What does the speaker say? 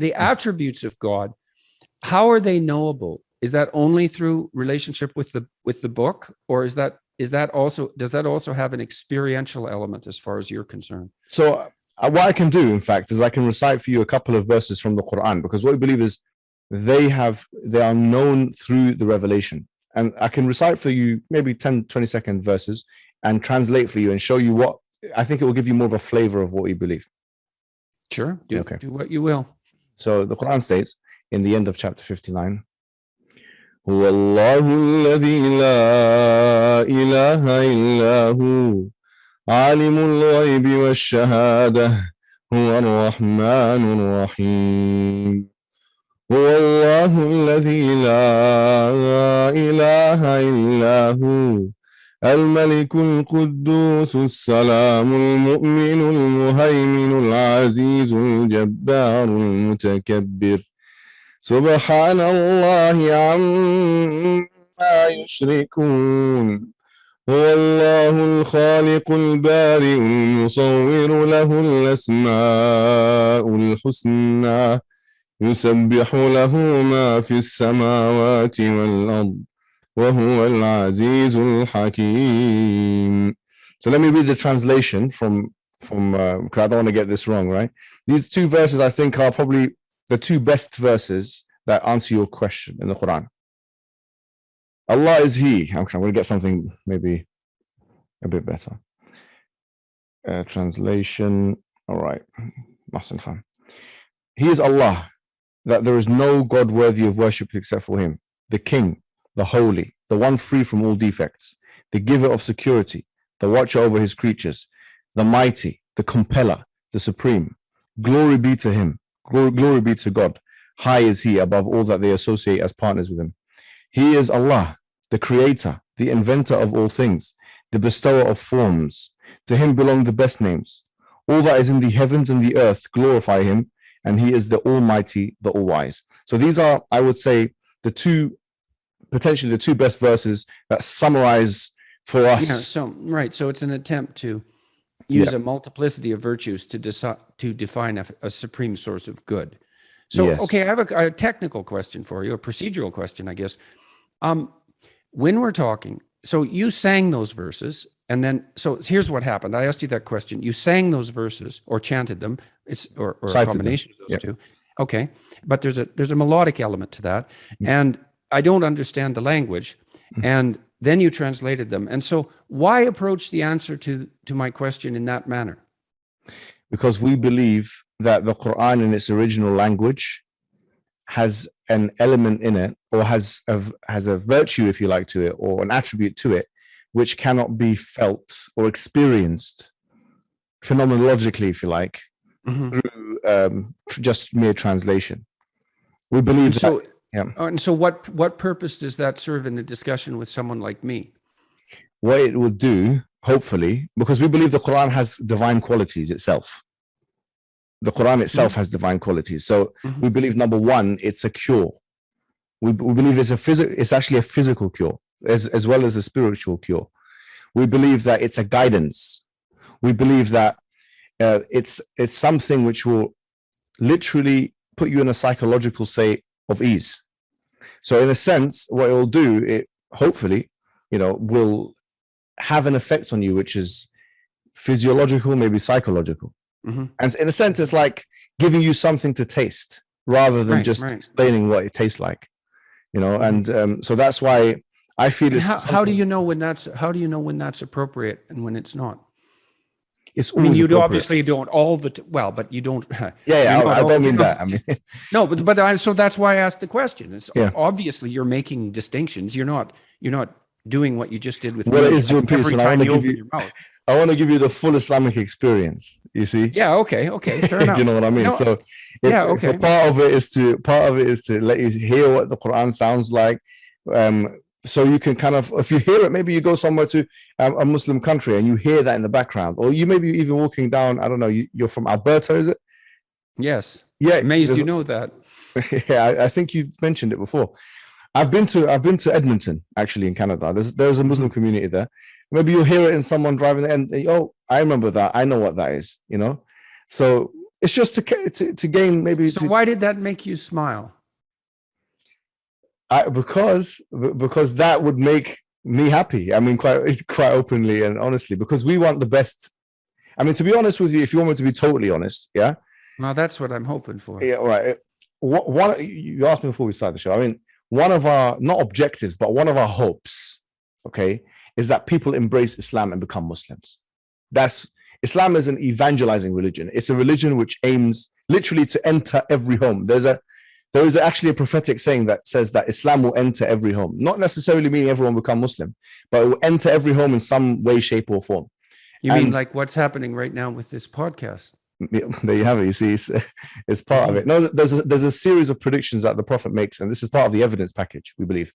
the attributes of God, how are they knowable? Is that only through relationship with the book, or does that also have an experiential element as far as you're concerned? So what I can do, in fact, is I can recite for you a couple of verses from the Quran, because what we believe is they are known through the revelation. And I can recite for you maybe 10, 20-second verses and translate for you and show you what I think it will give you more of a flavor of what we believe. Sure. Do what you will. So the Quran states in the end of chapter 59, هو الله الذي لا إله إلا هو عالم الغيب والشهادة هو الرحمن الرحيم هو الله الذي لا إله إلا هو الملك القدوس السلام المؤمن المهيمن العزيز الجبار المتكبر سبحان الله عما يشركون هو الله الخالق البارئ المصور له الأسماء الحسنى يسبح له ما في السماوات والأرض وهو العزيز الحكيم. So let me read the translation from because I don't want to get this wrong, right? These two verses I think are probably the two best verses that answer your question in the Quran. Allah is He. I'm going to get something maybe a bit better. Translation. All right. Mahsan Khan. He is Allah, that there is no God worthy of worship except for Him, the King, the Holy, the one free from all defects, the giver of security, the watcher over His creatures, the mighty, the compeller, the supreme. Glory be to Him. Glory be to God. High is He above all that they associate as partners with Him. He is Allah, the creator, the inventor of all things, the bestower of forms. To Him belong the best names. All that is in the heavens and the earth glorify Him, and He is the Almighty, the All-Wise. So these are, I would say, potentially the two best verses that summarize for us. Yeah, so it's an attempt to use a multiplicity of virtues to define a supreme source of good. So, okay, I have a technical question for you, a procedural question, I guess. When we're talking, so you sang those verses, and then, so here's what happened. I asked you that question. You sang those verses or chanted them, or a combination of those two. Okay, but there's a melodic element to that, and I don't understand the language, and then you translated them. And so why approach the answer to my question in that manner? Because we believe that the Quran in its original language has an element in it, or has a virtue, if you like, to it, or an attribute to it, which cannot be felt or experienced phenomenologically, if you like, through just mere translation. We believe that. Yeah. And so what purpose does that serve in the discussion with someone like me? What it would do, hopefully, because we believe the Quran has divine qualities itself. The Quran itself has divine qualities. So we believe, number one, it's a cure. We believe it's actually a physical cure as well as a spiritual cure. We believe that it's a guidance. We believe that it's something which will literally put you in a psychological state of ease. So in a sense, what it will do, it hopefully, will have an effect on you, which is physiological, maybe psychological. And in a sense, it's like giving you something to taste rather than just explaining what it tastes like, and so that's why I feel it's how do you know when that's appropriate and when it's not? It's always you obviously don't but you don't. I don't mean that. I mean, no, but so that's why I asked the question. It's obviously you're making distinctions. You're not doing what you just did with what me. It is doing peace, and I want to give you the full Islamic experience. You see? Yeah. Okay. Fair enough. Do you know what I mean? No, so okay. So part of it is to let you hear what the Quran sounds like. So you can kind of, if you hear it, maybe you go somewhere to a Muslim country and you hear that in the background, or you may be even walking down, I don't know, you're from Alberta, is it? Yes. Yeah. Amazed you know that. Yeah, I think you've mentioned it before. I've been to Edmonton, actually, in Canada. There's a Muslim community there. Maybe you'll hear it in someone driving there, and I remember that. I know what that is, So It's just to gain maybe. So why did that make you smile? Because that would make me happy. I mean, quite openly and honestly, because we want the best. I mean, to be honest with you, if you want me to be totally honest, yeah. Well, that's what I'm hoping for. Yeah, right. What you asked me before we started the show. I mean, one of our not objectives, but one of our hopes, okay, is that people embrace Islam and become Muslims. Islam is an evangelizing religion. It's a religion which aims literally to enter every home. There is actually a prophetic saying that says that Islam will enter every home, not necessarily meaning everyone will become Muslim, but it will enter every home in some way, shape, or form. You mean like what's happening right now with this podcast? There you have it. You see, it's part of it. No, there's a series of predictions that the Prophet makes, and this is part of the evidence package, we believe.